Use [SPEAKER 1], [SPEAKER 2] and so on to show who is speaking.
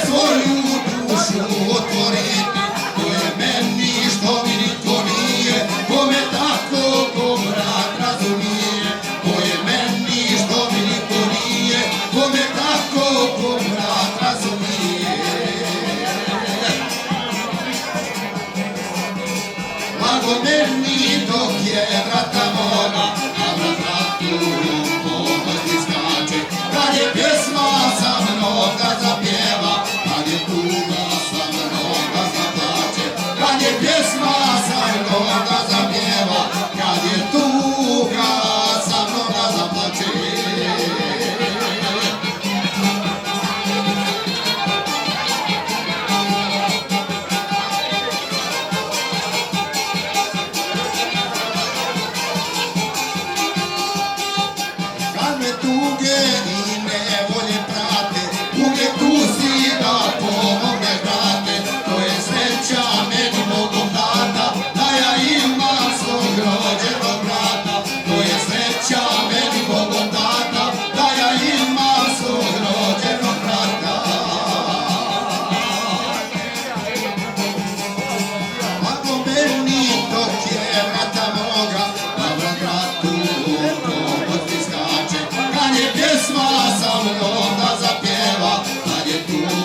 [SPEAKER 1] svoju dušu otvoriti, to je meni što mi niko nije, kome tako ko brat razumije, to je meni što mi niko nije, kome tako ko brat razumije. Blago meni dok je vrata moga, a brat vratu pomoći skače, kad je pjesma sa mnom da zapjeva, kad je tuga sa mnom da zaplače, kad je pjesma sa mnom da zapjeva, kad je tuga sa mnom da zaplače. Kad me tuge i nevolje prate, uvijek tu si da pomogneš, brate. To je sreća meni Bogom data, da ja imam svog rođenog brata. To je sreća meni Bogom data, da ja imam svog rođenog brata. Blago meni dok je vrata moga, da brat bratu pomoći skače, kad je pjesma sa mnom da zapjeva, kad je tu